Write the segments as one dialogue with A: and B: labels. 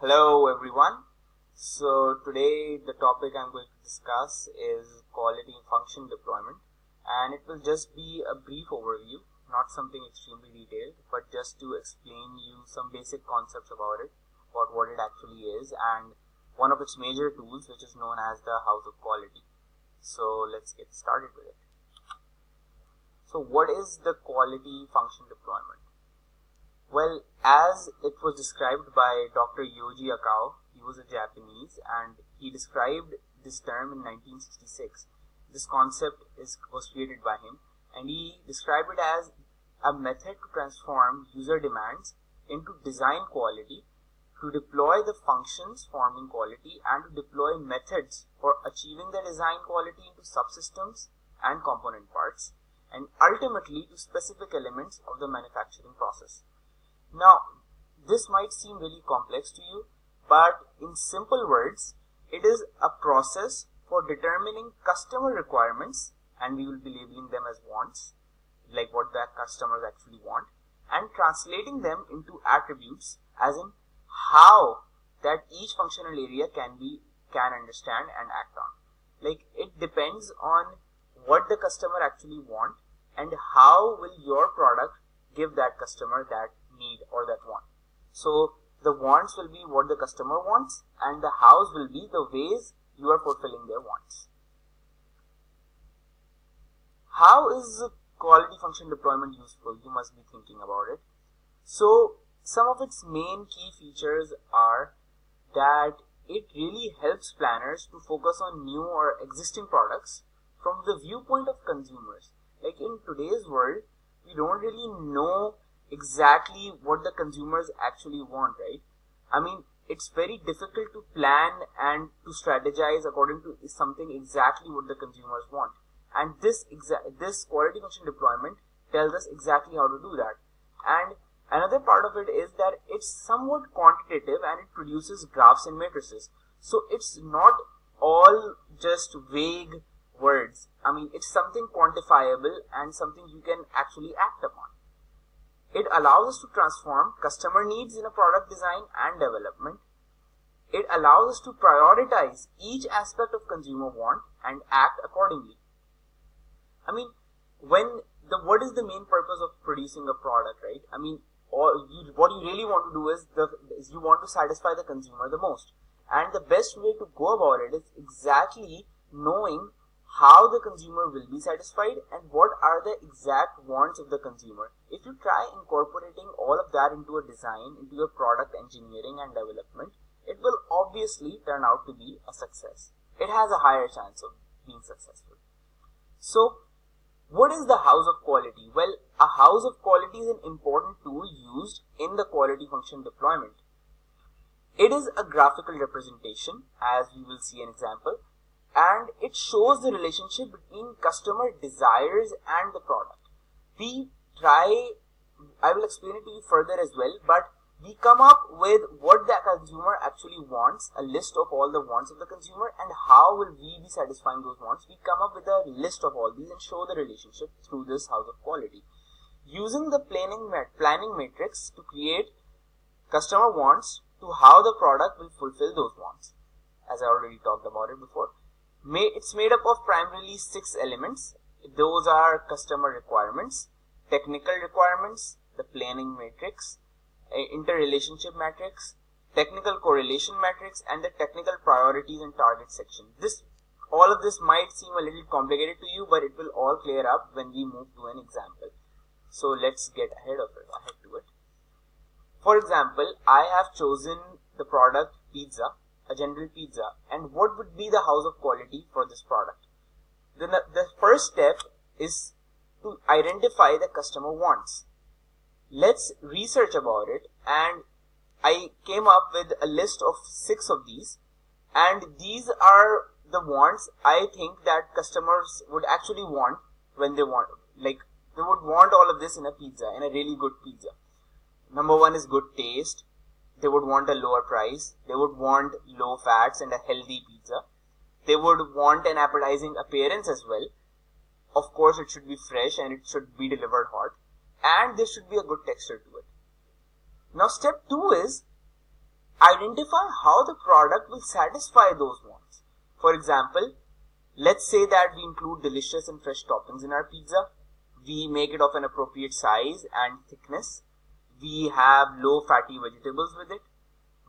A: Hello everyone. So today the topic I'm going to discuss is quality function deployment, and it will just be a brief overview, not something extremely detailed, but just to explain you some basic concepts about it, about what it actually is, and one of its major tools, which is known as the house of quality. So let's get started with it. So what is the quality function deployment? Well, as it was described by Dr. Yoji Akao, he was a Japanese, and he described this term in 1966. This concept was created by him, and he described it as a method to transform user demands into design quality, to deploy the functions forming quality, and to deploy methods for achieving the design quality into subsystems and component parts, and ultimately to specific elements of the manufacturing process. Now, this might seem really complex to you, but in simple words, it is a process for determining customer requirements, and we will be labeling them as wants, like what the customers actually want, and translating them into attributes, as in how that each functional area can understand and act on. Like, it depends on what the customer actually want, and how will your product give that customer that need or that want. So the wants will be what the customer wants, and the hows will be the ways you are fulfilling their wants. How is quality function deployment useful? You must be thinking about it. So some of its main key features are that it really helps planners to focus on new or existing products from the viewpoint of consumers. Like, in today's world, we don't really know exactly what the consumers actually want, right? I mean, it's very difficult to plan and to strategize according to something exactly what the consumers want. And this quality function deployment tells us exactly how to do that. And another part of it is that it's somewhat quantitative, and it produces graphs and matrices. So it's not all just vague words. I mean, it's something quantifiable and something you can actually act upon. It allows us to transform customer needs in a product design and development. It allows us to prioritize each aspect of consumer want and act accordingly. I mean, what is the main purpose of producing a product, right? I mean, what you really want to do is you want to satisfy the consumer the most. And the best way to go about it is exactly knowing how the consumer will be satisfied and what are the exact wants of the consumer. If you try incorporating all of that into a design, into your product engineering and development, it will obviously turn out to be a success. It has a higher chance of being successful. So, what is the house of quality? Well, a house of quality is an important tool used in the quality function deployment. It is a graphical representation, as we will see an example, and it shows the relationship between customer desires and the product. I will explain it to you further as well, but we come up with what the consumer actually wants, a list of all the wants of the consumer, and how will we be satisfying those wants. We come up with a list of all these and show the relationship through this house of quality. Using the planning matrix to create customer wants to how the product will fulfill those wants, as I already talked about it before. It's made up of primarily 6 elements. Those are customer requirements, technical requirements, the planning matrix, interrelationship matrix, technical correlation matrix, and the technical priorities and target section. All of this might seem a little complicated to you, but it will all clear up when we move to an example. So let's get ahead to it. For example, I have chosen the product pizza, a general pizza, and what would be the house of quality for this product? Then the first step is to identify the customer wants. Let's research about it, and I came up with a list of 6 of these, and these are the wants I think that customers would actually want when they would want all of this in a pizza, in a really good pizza. Number 1 is good taste. They would want a lower price. They would want low fats and a healthy pizza. They would want an appetizing appearance as well. Of course, it should be fresh and it should be delivered hot. And there should be a good texture to it. Now, step 2 is identify how the product will satisfy those wants. For example, let's say that we include delicious and fresh toppings in our pizza. We make it of an appropriate size and thickness. We have low fatty vegetables with it.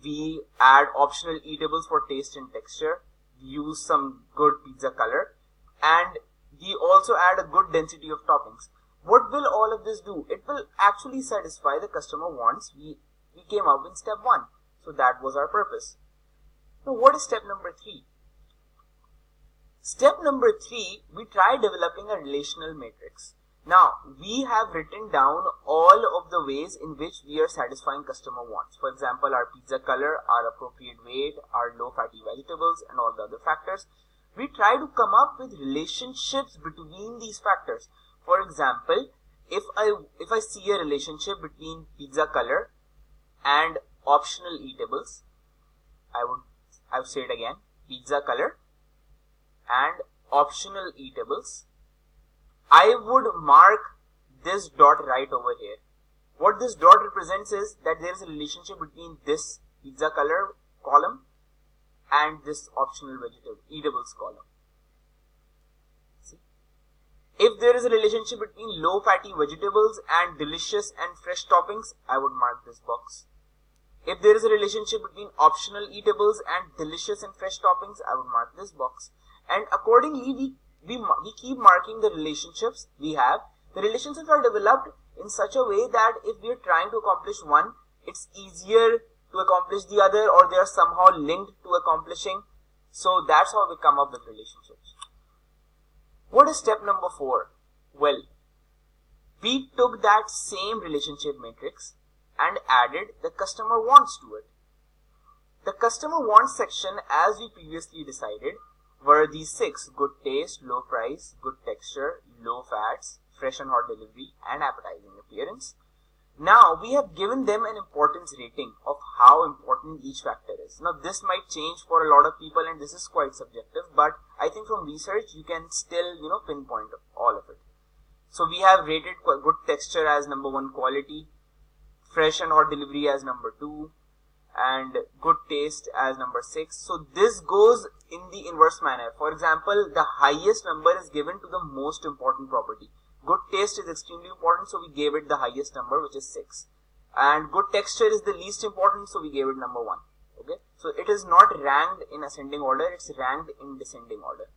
A: We add optional eatables for taste and texture. We use some good pizza color. And we also add a good density of toppings. What will all of this do? It will actually satisfy the customer wants we came up in step 1. So that was our purpose. Now what is step number 3? Step number 3, we try developing a relational matrix. Now, we have written down all of the ways in which we are satisfying customer wants. For example, our pizza color, our appropriate weight, our low fatty vegetables, and all the other factors. We try to come up with relationships between these factors. For example, if I see a relationship between pizza color and optional eatables, I would say it again, pizza color and optional eatables, I would mark this dot right over here. What this dot represents is that there is a relationship between this pizza color column and this optional vegetable eatables column. See? If there is a relationship between low fatty vegetables and delicious and fresh toppings, I would mark this box. If there is a relationship between optional eatables and delicious and fresh toppings, I would mark this box. And accordingly, we keep marking the relationships we have. The relationships are developed in such a way that if we are trying to accomplish one, it's easier to accomplish the other, or they are somehow linked to accomplishing. So that's how we come up with relationships. What is step number 4? Well, we took that same relationship matrix and added the customer wants to it. The customer wants section, as we previously decided, were these 6: good taste, low price, good texture, low fats, fresh and hot delivery, and appetizing appearance. Now we have given them an importance rating of how important each factor is. Now this might change for a lot of people and this is quite subjective, but I think from research you can still pinpoint all of it. So we have rated good texture as number 1 quality, fresh and hot delivery as number 2, and good taste as number 6. So this goes in the inverse manner. For example, the highest number is given to the most important property. Good taste is extremely important, so we gave it the highest number, which is 6. And good texture is the least important, so we gave it number 1. Okay, so it is not ranked in ascending order, it's ranked in descending order.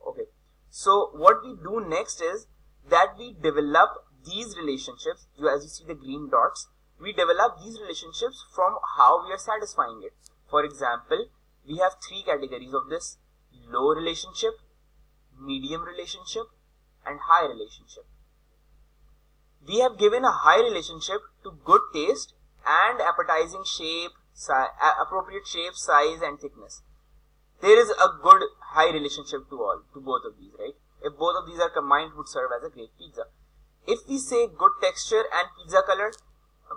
A: Okay, so what we do next is that we develop these relationships. As you see the green dots, we develop these relationships from how we are satisfying it. For example, we have 3 categories of this: low relationship, medium relationship, and high relationship. We have given a high relationship to good taste and appetizing shape, appropriate shape, size, and thickness. There is a good high relationship to both of these, right? If both of these are combined, it would serve as a great pizza. If we say good texture and pizza color,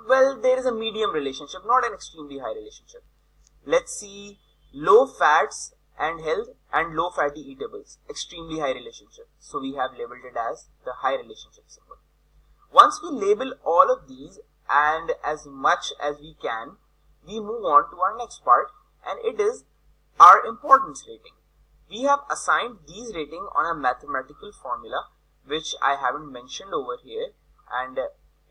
A: well, there is a medium relationship, not an extremely high relationship. Let's see low fats and health and low fatty eatables, extremely high relationship. So we have labeled it as the high relationship symbol. Once we label all of these and as much as we can, we move on to our next part, and it is our importance rating. We have assigned these rating on a mathematical formula, which I haven't mentioned over here, and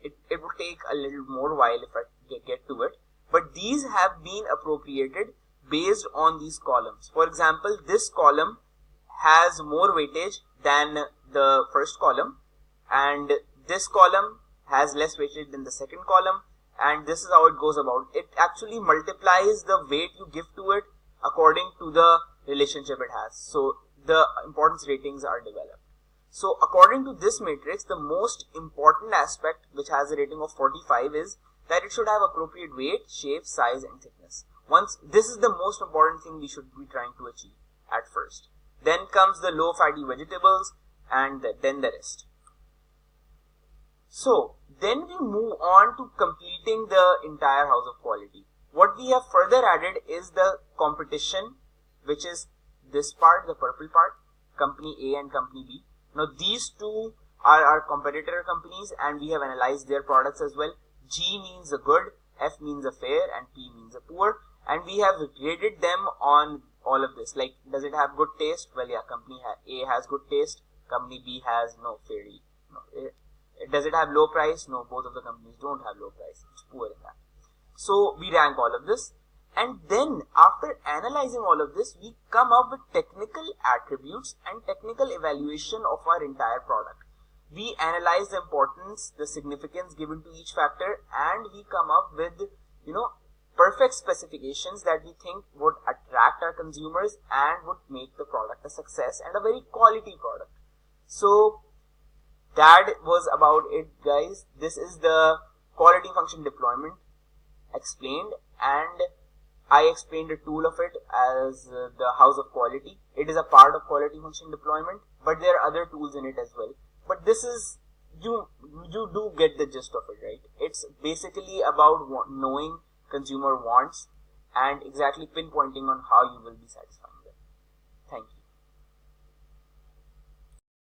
A: it will take a little more while if I get to it. But these have been appropriated based on these columns. For example, this column has more weightage than the first column, and this column has less weightage than the second column, and this is how it goes about. It actually multiplies the weight you give to it according to the relationship it has. So the importance ratings are developed. So according to this matrix, the most important aspect, which has a rating of 45, is that it should have appropriate weight, shape, size, and thickness. This is the most important thing we should be trying to achieve at first. Then comes the low fatty vegetables, and then the rest. So then we move on to completing the entire house of quality. What we have further added is the competition, which is this part, the purple part, company A and company B. Now these two are our competitor companies, and we have analyzed their products as well. G means a good, F means a fair, and P means a poor. and we have graded them on all of this. Like, does it have good taste? Well, yeah, company A has good taste, company B has fairly. Does it have low price? No, both of the companies don't have low price. It's poor in that. So we rank all of this, and then after analyzing all of this, we come up with technical attributes and technical evaluation of our entire product. We analyze the importance, the significance given to each factor, and we come up with, perfect specifications that we think would attract our consumers and would make the product a success and a very quality product. So that was about it, guys. This is the quality function deployment explained, and I explained a tool of it as the house of quality. It is a part of quality function deployment, but there are other tools in it as well. But this is, you do get the gist of it, right? It's basically about knowing consumer wants and exactly pinpointing on how you will be satisfied.